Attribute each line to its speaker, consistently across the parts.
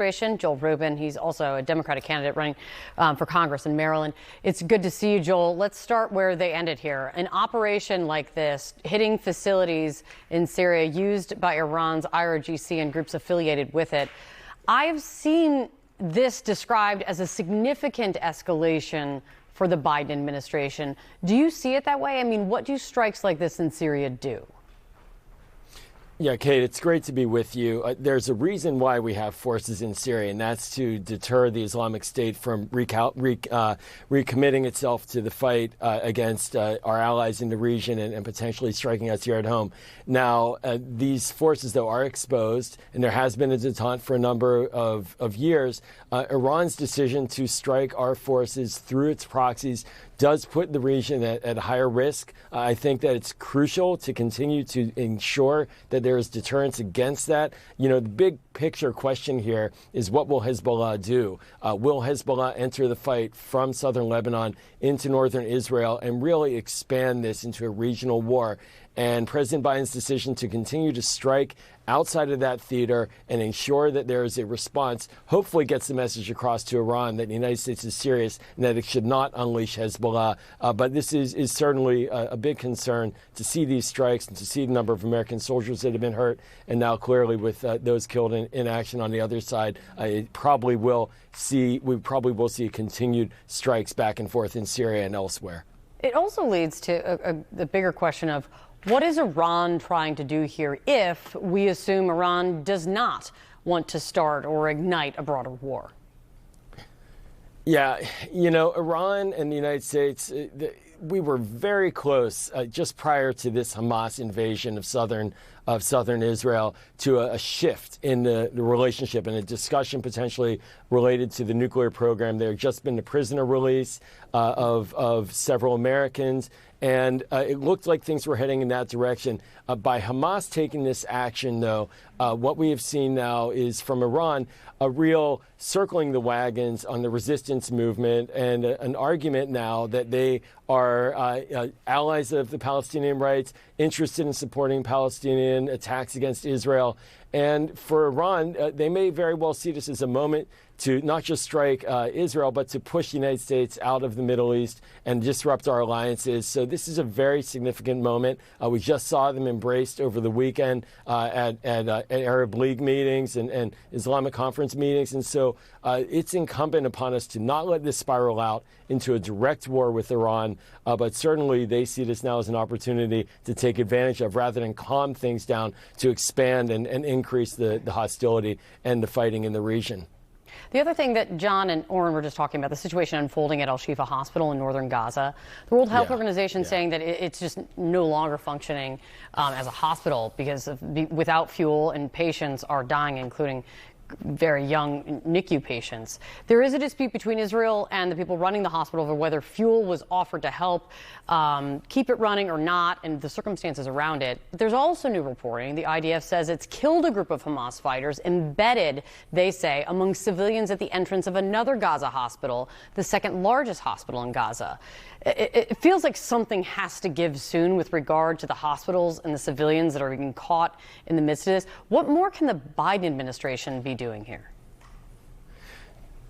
Speaker 1: Joel Rubin. He's also a Democratic candidate running for Congress in Maryland. It's good to see you, Joel. Let's start where they ended here. An operation like this, hitting facilities in Syria used by Iran's IRGC and groups affiliated with it. I've seen this described as a significant escalation for the Biden administration. Do you see it that way? I mean, what do strikes like this in Syria do?
Speaker 2: Yeah, Kate, it's great to be with you. There's a reason why we have forces in Syria, and that's to deter the Islamic State from recommitting itself to the fight against our allies in the region and potentially striking us here at home. Now, these forces, though, are exposed, and there has been a detente for a number of years. Iran's decision to strike our forces through its proxies does put the region at higher risk. I think that it's crucial to continue to ensure that there is deterrence against that. You know, the big picture question here is, what will Hezbollah do? Will Hezbollah enter the fight from southern Lebanon into northern Israel and really expand this into a regional war? And President Biden's decision to continue to strike outside of that theater and ensure that there is a response hopefully gets the message across to Iran that the United States is serious and that it should not unleash Hezbollah. But this is certainly a big concern to see these strikes and to see the number of American soldiers that have been hurt. And now clearly with those killed in action on the other side, we probably will see continued strikes back and forth in Syria and elsewhere.
Speaker 1: It also leads to the bigger question of, what is Iran trying to do here if we assume Iran does not want to start or ignite a broader war?
Speaker 2: Yeah, you know, Iran and the United States, we were very close just prior to this Hamas invasion of southern Israel to a shift in the relationship and a discussion potentially related to the nuclear program. There had just been a prisoner release of several Americans, and it looked like things were heading in that direction. By Hamas taking this action, though, what we have seen now is from Iran a real circling the wagons on the resistance movement and an argument now that they are allies of the Palestinian rights, interested in supporting Palestinian attacks against Israel. And for Iran, they may very well see this as a moment to not just strike Israel, but to push the United States out of the Middle East and disrupt our alliances. So this is a very significant moment. We just saw them embraced over the weekend at Arab League meetings and Islamic conference meetings. And so it's incumbent upon us to not let this spiral out into a direct war with Iran. But certainly they see this now as an opportunity to take advantage of, rather than calm things down, to expand and increase the hostility and the fighting in the region.
Speaker 1: The other thing that John and Oren were just talking about, the situation unfolding at Al-Shifa Hospital in northern Gaza. The World Health Organization saying that it's just no longer functioning as a hospital because without fuel, and patients are dying, including very young NICU patients. There is a dispute between Israel and the people running the hospital over whether fuel was offered to help keep it running or not, and the circumstances around it. But there's also new reporting. The IDF says it's killed a group of Hamas fighters embedded, they say, among civilians at the entrance of another Gaza hospital, the second largest hospital in Gaza. It feels like something has to give soon with regard to the hospitals and the civilians that are being caught in the midst of this. What more can the Biden administration be doing here?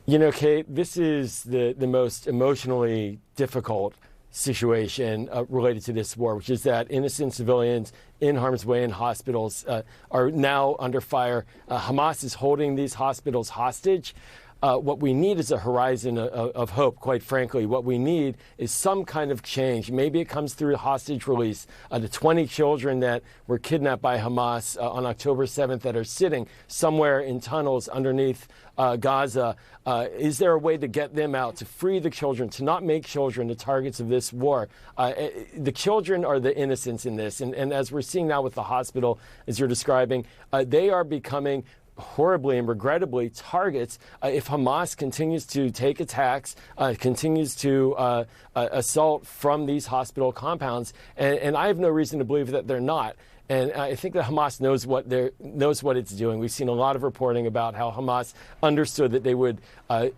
Speaker 2: You know, Kate, this is the most emotionally difficult situation related to this war, which is that innocent civilians in harm's way in hospitals are now under fire. Hamas is holding these hospitals hostage. What we need is a horizon of hope, quite frankly. What we need is some kind of change. Maybe it comes through a hostage release. The 20 children that were kidnapped by Hamas on October 7th that are sitting somewhere in tunnels underneath Gaza. Is there a way to get them out, to free the children, to not make children the targets of this war? The children are the innocents in this. And as we're seeing now with the hospital, as you're describing, they are becoming horribly and regrettably targets if Hamas continues to take attacks, continues to assault from these hospital compounds. And I have no reason to believe that they're not. And I think that Hamas knows what it's doing. We've seen a lot of reporting about how Hamas understood that they would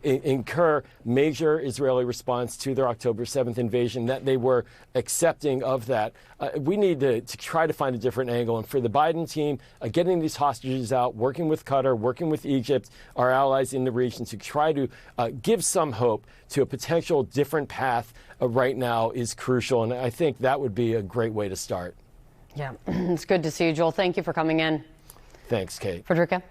Speaker 2: incur major Israeli response to their October 7th invasion, that they were accepting of that. We need to try to find a different angle. And for the Biden team, getting these hostages out, working with Qatar, working with Egypt, our allies in the region, to try to give some hope to a potential different path right now is crucial. And I think that would be a great way to start.
Speaker 1: Yeah, it's good to see you, Joel. Thank you for coming in.
Speaker 2: Thanks, Kate.
Speaker 1: Frederica?